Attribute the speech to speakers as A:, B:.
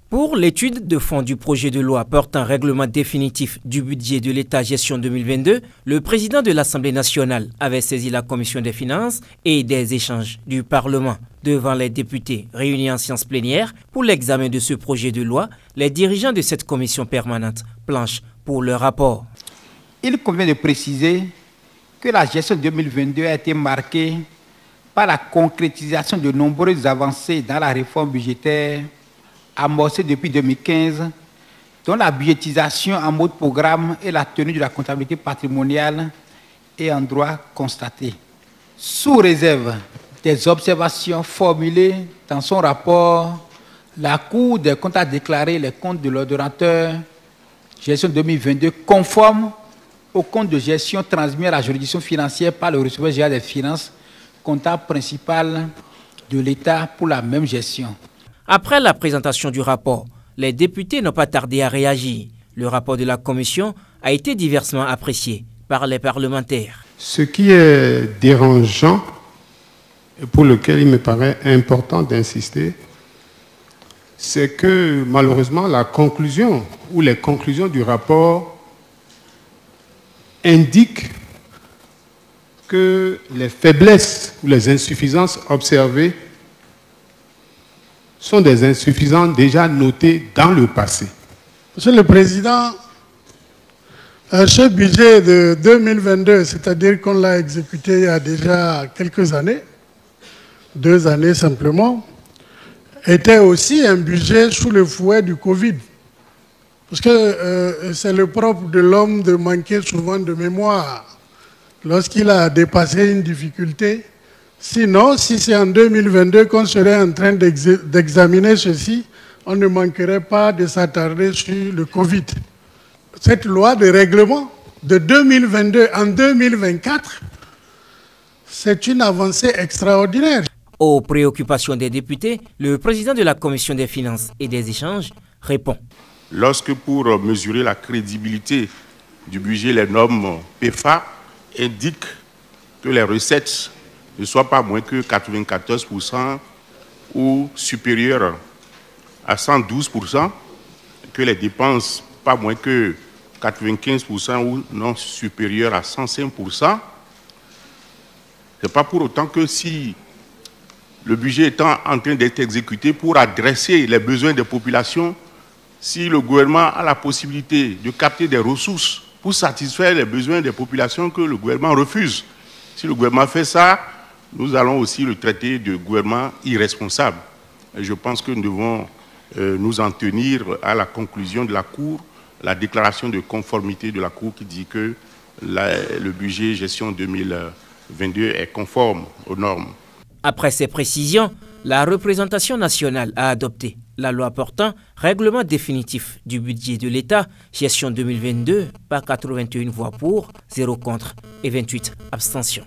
A: Pour l'étude de fond du projet de loi portant règlement définitif du budget de l'État gestion 2022, le président de l'Assemblée nationale avait saisi la commission des finances et des échanges du Parlement. Devant les députés réunis en séance plénière pour l'examen de ce projet de loi, les dirigeants de cette commission permanente planchent pour leur rapport.
B: Il convient de préciser que la gestion 2022 a été marquée par la concrétisation de nombreuses avancées dans la réforme budgétaire amorcée depuis 2015, dont la budgétisation en mode programme et la tenue de la comptabilité patrimoniale et en droit constaté. Sous réserve des observations formulées dans son rapport, la Cour des comptes a déclaré les comptes de l'ordonnateur gestion 2022 conformes aux comptes de gestion transmis à la juridiction financière par le receveur général des finances, comptable principal de l'État pour la même gestion.
A: Après la présentation du rapport, les députés n'ont pas tardé à réagir. Le rapport de la commission a été diversement apprécié par les parlementaires.
C: Ce qui est dérangeant et pour lequel il me paraît important d'insister, c'est que malheureusement la conclusion ou les conclusions du rapport indiquent que les faiblesses ou les insuffisances observées sont des insuffisances déjà notées dans le passé.
D: Monsieur le Président, ce budget de 2022, c'est-à-dire qu'on l'a exécuté il y a déjà quelques années, 2 années simplement, était aussi un budget sous le fouet du Covid. Parce que c'est le propre de l'homme de manquer souvent de mémoire lorsqu'il a dépassé une difficulté. Sinon, si c'est en 2022 qu'on serait en train d'examiner ceci, on ne manquerait pas de s'attarder sur le Covid. Cette loi de règlement de 2022 en 2024, c'est une avancée extraordinaire.
A: Aux préoccupations des députés, le président de la Commission des finances et des échanges répond.
E: Lorsque pour mesurer la crédibilité du budget, les normes PEFA indiquent que les recettes ne soient pas moins que 94% ou supérieures à 112%, que les dépenses pas moins que 95% ou non supérieures à 105%. Ce n'est pas pour autant que si le budget étant en train d'être exécuté pour adresser les besoins des populations, si le gouvernement a la possibilité de capter des ressources pour satisfaire les besoins des populations que le gouvernement refuse. Si le gouvernement fait ça, nous allons aussi le traiter de gouvernement irresponsable. Et je pense que nous devons nous en tenir à la conclusion de la Cour, la déclaration de conformité de la Cour qui dit que le budget gestion 2022 est conforme aux normes.
A: Après ces précisions, la représentation nationale a adopté la loi portant règlement définitif du budget de l'État, gestion 2022, par 81 voix pour, 0 contre et 28 abstentions.